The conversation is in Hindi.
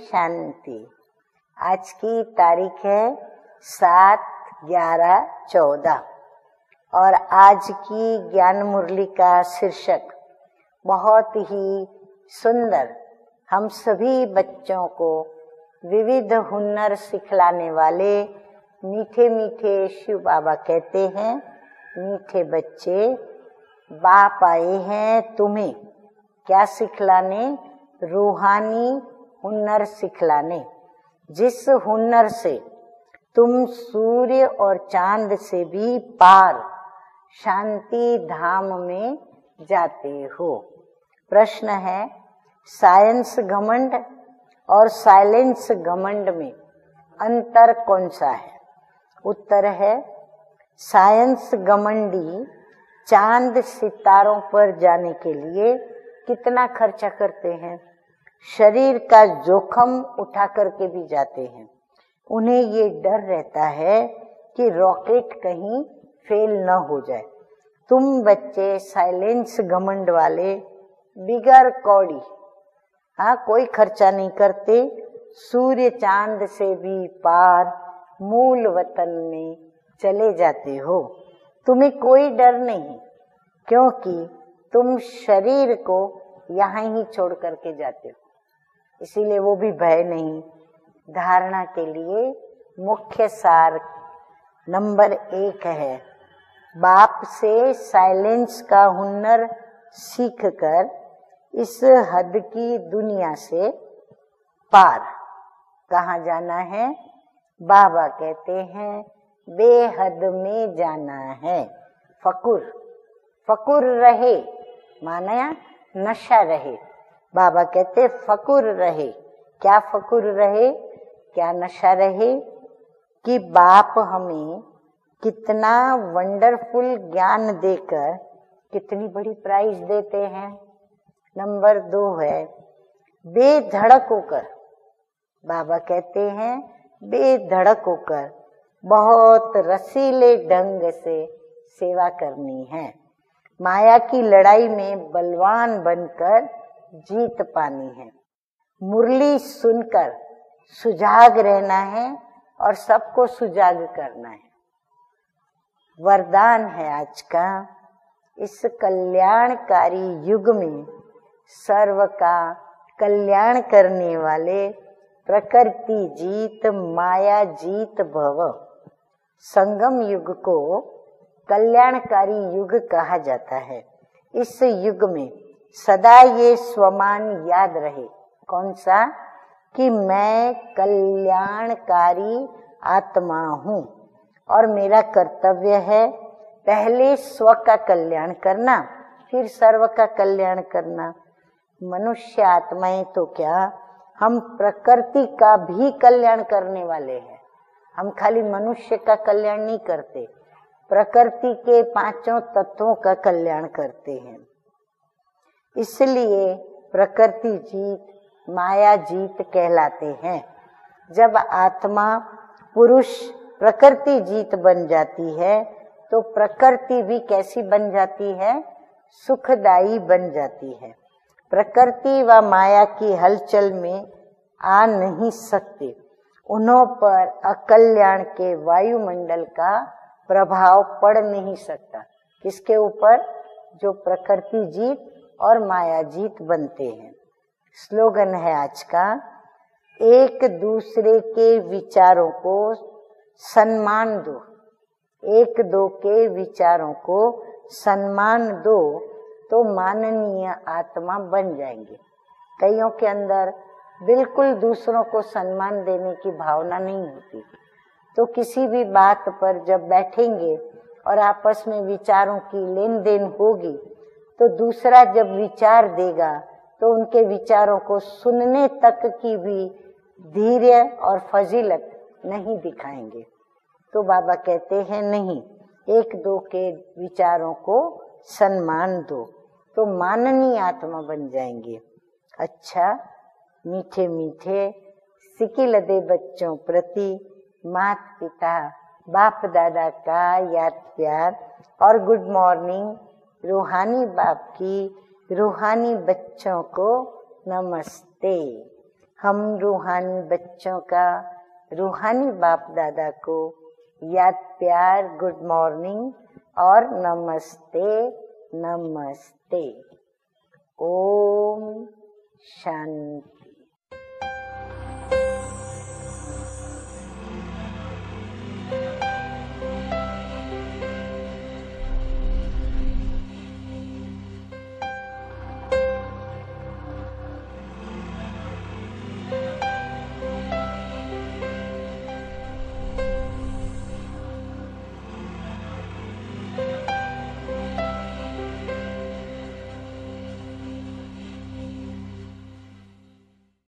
शांति। आज की तारीख है 7/11/14 और आज की ज्ञान मुरली का शीर्षक बहुत ही सुंदर, हम सभी बच्चों को विविध हुनर सिखलाने वाले मीठे मीठे शिव बाबा कहते हैं, मीठे बच्चे बाप आए हैं तुम्हें क्या सिखलाने, रूहानी हुनर सिखलाने, जिस हुनर से तुम सूर्य और चांद से भी पार शांति धाम में जाते हो। प्रश्न है, साइंस घमंड और साइलेंस घमंड में अंतर कौन सा है? उत्तर है, साइंस घमंडी चांद सितारों पर जाने के लिए कितना खर्चा करते हैं, शरीर का जोखिम उठा करके भी जाते हैं। उन्हें ये डर रहता है कि रॉकेट कहीं फेल न हो जाए। तुम बच्चे साइलेंस घमंड वाले बिगर कौड़ी, कोई खर्चा नहीं करते, सूर्य चांद से भी पार मूल वतन में चले जाते हो। तुम्हें कोई डर नहीं, क्योंकि तुम शरीर को यहाँ ही छोड़ करके जाते हो, इसीलिए वो भी भय नहीं। धारणा के लिए मुख्य सार नंबर 1 है, बाप से साइलेंस का हुनर सीखकर इस हद की दुनिया से पार कहाँ जाना है? बाबा कहते हैं बेहद में जाना है। फकुर रहे, माना नशा रहे। बाबा कहते फकुर रहे। क्या फकुर रहे, क्या नशा रहे? कि बाप हमें कितना वंडरफुल ज्ञान देकर कितनी बड़ी प्राइज देते हैं। नंबर 2 है बेधड़क होकर। बाबा कहते हैं बेधड़क होकर बहुत रसीले ढंग से सेवा करनी है। माया की लड़ाई में बलवान बनकर जीत पानी है। मुरली सुनकर सुजाग रहना है और सबको सुजाग करना है। वरदान है आज का, इस कल्याणकारी युग में सर्व का कल्याण करने वाले प्रकृति जीत माया जीत भव। संगम युग को कल्याणकारी युग कहा जाता है। इस युग में सदा ये स्वमान याद रहे। कौन सा? कि मैं कल्याणकारी आत्मा हूँ और मेरा कर्तव्य है पहले स्व का कल्याण करना, फिर सर्व का कल्याण करना। मनुष्य आत्माएं तो क्या, हम प्रकृति का भी कल्याण करने वाले हैं। हम खाली मनुष्य का कल्याण नहीं करते, प्रकृति के 5 तत्वों का कल्याण करते हैं। इसलिए प्रकृति जीत माया जीत कहलाते हैं। जब आत्मा पुरुष प्रकृति जीत बन जाती है तो प्रकृति भी कैसी बन जाती है? सुखदायी बन जाती है। प्रकृति व माया की हलचल में आ नहीं सकते, उन्हों पर अकल्याण के वायुमंडल का प्रभाव पड़ नहीं सकता। किसके ऊपर? जो प्रकृति जीत और माया जीत बनते हैं। स्लोगन है आज का, एक दूसरे के विचारों को सम्मान दो, एक दो के विचारों को सम्मान दो तो माननीय आत्मा बन जाएंगे। कईयों के अंदर बिल्कुल दूसरों को सम्मान देने की भावना नहीं होती, तो किसी भी बात पर जब बैठेंगे और आपस में विचारों की लेन देन होगी तो दूसरा जब विचार देगा तो उनके विचारों को सुनने तक की भी धैर्य और फजीलत नहीं दिखाएंगे। तो बाबा कहते हैं नहीं, एक दो के विचारों को सम्मान दो तो माननीय आत्मा बन जाएंगे। अच्छा, मीठे मीठे सिकिलदे बच्चों प्रति माता पिता बाप दादा का याद प्यार और गुड मॉर्निंग। रूहानी बाप की रूहानी बच्चों को नमस्ते। हम रूहानी बच्चों का रूहानी बाप दादा को याद प्यार गुड मॉर्निंग और नमस्ते नमस्ते। ओम शांति।